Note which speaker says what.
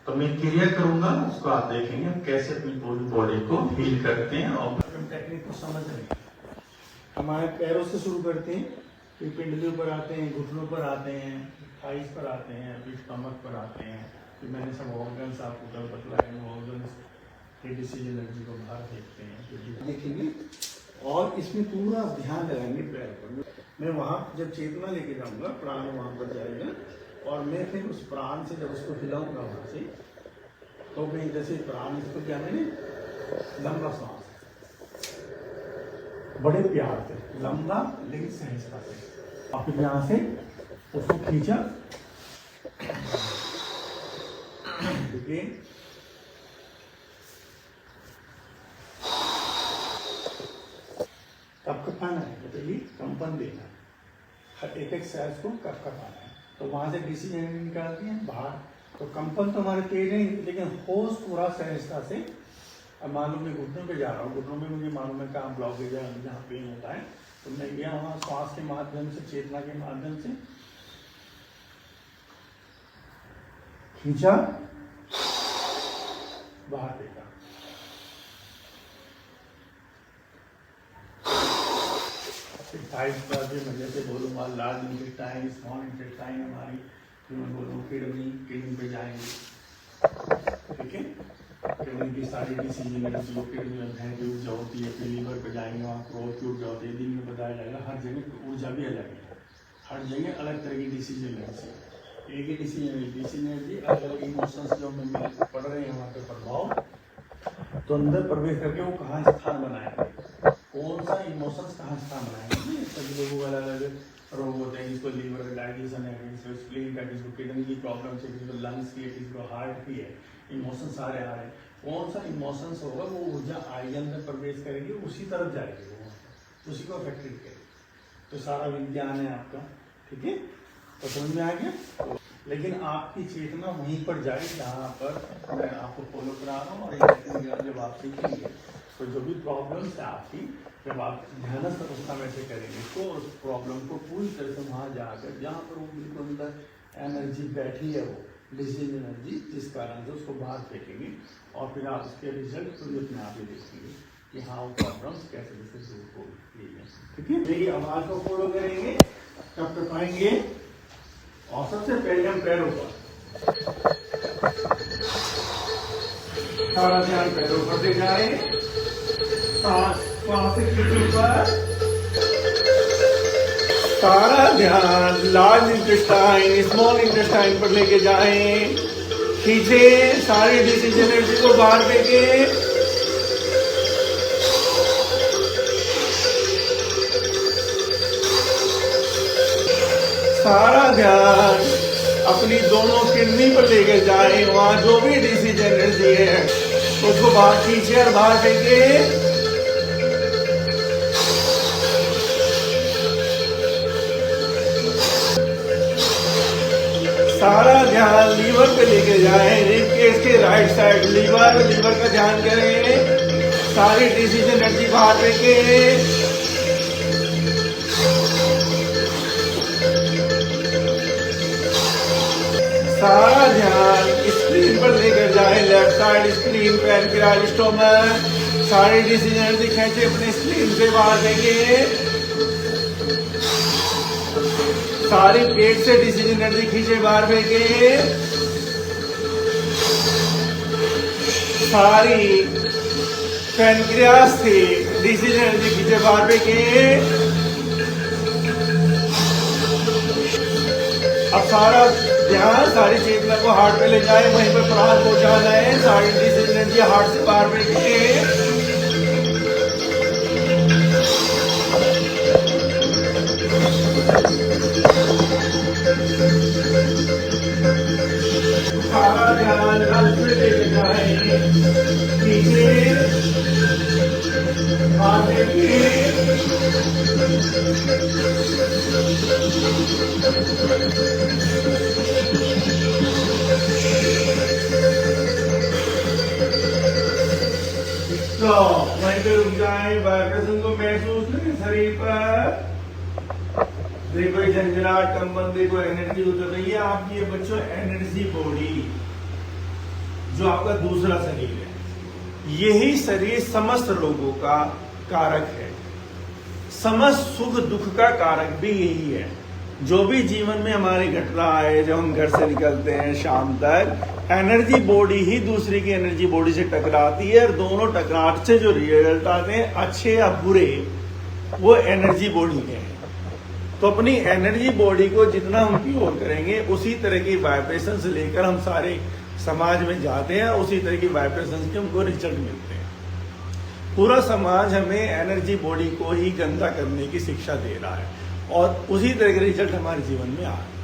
Speaker 1: तो मैं क्रिया करूंगा, उसको आप देखेंगे हम कैसे अपनी पूरी बॉडी को हील करते हैं। और
Speaker 2: टेक्निक को समझ रहे हैं। हमारे पैरों से शुरू करते हैं, फिर पिंडली पर आते हैं, घुटनों पर आते हैं, थाइस पर आते हैं, फिर कमर पर आते हैं। फिर मैंने सब ऑर्गन्स आपको कल बतलाए, ऑर्गन्स के डिसीज एनर्जी को बाहर देखते हैं, तो देखेंगे। और इसमें पूरा ध्यान लगाएंगे पैर पर। मैं वहाँ जब चेतना लेके जाऊँगा, प्राण वहाँ पर जाएगा, और मैं फिर उस प्राण से जब उसको हिलाऊंगा वहाँ से, तो मैं जैसे प्राण इसको क्या मैंने लंबा सांस, बड़े प्यार से लंबा लेकिन सहजता से, और फिर यहाँ से उसको खींचा, ठीक है। कपकपाना है, बताइए, कंपन देना, हर एक सैज को कपकपाना है। तो वहां से डिसीजन निकालती हैं बाहर, तो कंपन तो हमारे तेज नहीं, लेकिन होश पूरा सहजता से। अब मालूम मैं घुटनों पे जा रहा हूँ, घुटनों में मुझे मालूम है कहाँ ब्लॉकेज है, जहाँ पेन होता है, तो मैं गया वहाँ श्वास के माध्यम से, चेतना के माध्यम से खींचा, बाहर फेंका। थाइस पर भी मैं जैसे बोलूँगा लार्ज इंटेस्टाइन, स्मॉल इंटेस्टाइन हमारी, फिर मैं बोलूँ किडनी पे जाएंगे, ठीक है। किडनी की सारी डिसीजन एनर्जी, किडनी में भैंस की ऊर्जा होती है, फिर लीवर पे जाएंगे, वहाँ क्रोध की ऊर्जा होती है, दिन में बताया जाएगा। हर जगह ऊर्जा भी अलग है, हर जगह अलग तरह की डिसीजन एनर्जी, एक ही डिसीजन एनर्जी, अलग अलग इमोशंस जो हमें पढ़ रहे हैं वहाँ पे प्रभाव, तो अंदर प्रवेश करके वो कहाँ स्थान बनाएंगे, कौन सा इमोशंस कहाँ स्थान बनाएंगे। सभी लोगों को अलग अलग रोग होते हैं, जिसको लीवर का डायजेशन है, किसी को स्प्लीन का, किसी को किडनी की प्रॉब्लम है, किसी को लंग्स की है, किसी को हार्ट की है। इमोशन सारे आ रहे हैं, कौन सा इमोशंस होगा वो ऊर्जा आयन में प्रवेश करेगी, उसी तरफ जाएगी, वो उसी को अफेक्टेड करेगी। तो सारा विज्ञान है आपका, ठीक है। तो समझ में आ गया। लेकिन आपकी चेतना वहीं पर जाए जहाँ पर मैं आपको फॉलो करा रहा हूँ, और जब आप सीखेंगे तो जो भी प्रॉब्लम्स है आपकी, जब आप ध्यानस्थ अवस्था में से करेंगे, तो उस प्रॉब्लम को पूरी तरह से वहाँ जाकर, जहाँ पर वो बिल्कुल अंदर एनर्जी बैठी है, वो डिसीजन एनर्जी, जिस कारण से उसको बाहर फेंकेंगे, और फिर आप उसके रिजल्ट को भी अपने आप ही देखेंगे कि हाँ वो प्रॉब्लम्स कैसे कैसे दूर हो गई है, ठीक है। मेरी आवाज़ को फॉलो करेंगे, तब कर पाएंगे। और सबसे पहले हम पैरों पर, सारा ध्यान पैरों पर दे जाए, सारा ध्यान लार्ज इंटेस्टाइन, स्मॉल इंटेस्टाइन पर लेके जाएं, खींचे, सारी डिसीजन एनर्जी को बाहर फेंके, सारा ध्यान अपनी दोनों किडनी पर लेके जाएं, वहां जो भी डिसीजन एनर्जी है उसको बाहर खींचे और बाहर फेंके। सारा ध्यान लीवर पे लेके जाएं, रिब केस के राइट साइड लीवर का ध्यान करें, सारी डिसीजन एनर्जी बाहर फेंके। सारा ध्यान स्क्रीन पर लेकर जाए, left side screen, pancreas, stomach, सारी डिसीजन एनर्जी खींचे अपने स्क्रीन से बाहर फेंके। सारी पेट से डिसीजन एनर्जी खींचे बाहर फेंके, सारी पैनक्रियाज से डिसीजन एनर्जी खींचे बाहर फेंके। अब सारा ध्यान, सारी चेतना को हार्ट पे ले जाए, वहीं पर प्राण पहुंचाना है, सारी डिसीजन एनर्जी हार्ट से बाहर फेंके। सारा ध्यान हल्क पे लेके जाए, नीचे आगे तो वहीं पे रुक जाए, वाइब्रेशन को महसूस करें शरीर पर। देखो झंझनाट, कंपन, देखो एनर्जी उतर रही है आपकी, ये बच्चों एनर्जी बॉडी,
Speaker 3: जो आपका दूसरा शरीर है, यही शरीर समस्त रोगों का कारक है, समस्त सुख दुख का कारक भी यही है। जो भी जीवन में हमारे घट रहा है, जब हम घर से निकलते हैं शाम तक, एनर्जी बॉडी ही दूसरी की एनर्जी बॉडी से टकराती है, और दोनों टकराट से जो रिजल्ट आते हैं अच्छे या बुरे, वो एनर्जी बॉडी के हैं। तो अपनी एनर्जी बॉडी को जितना हम प्योर करेंगे, उसी तरह की वाइब्रेशन से लेकर हम सारे समाज में जाते हैं, उसी तरह की वाइब्रेशन के हमको रिजल्ट मिलते हैं। पूरा समाज हमें एनर्जी बॉडी को ही गंदा करने की शिक्षा दे रहा है, और उसी तरह के रिजल्ट हमारे जीवन में आ रहे हैं।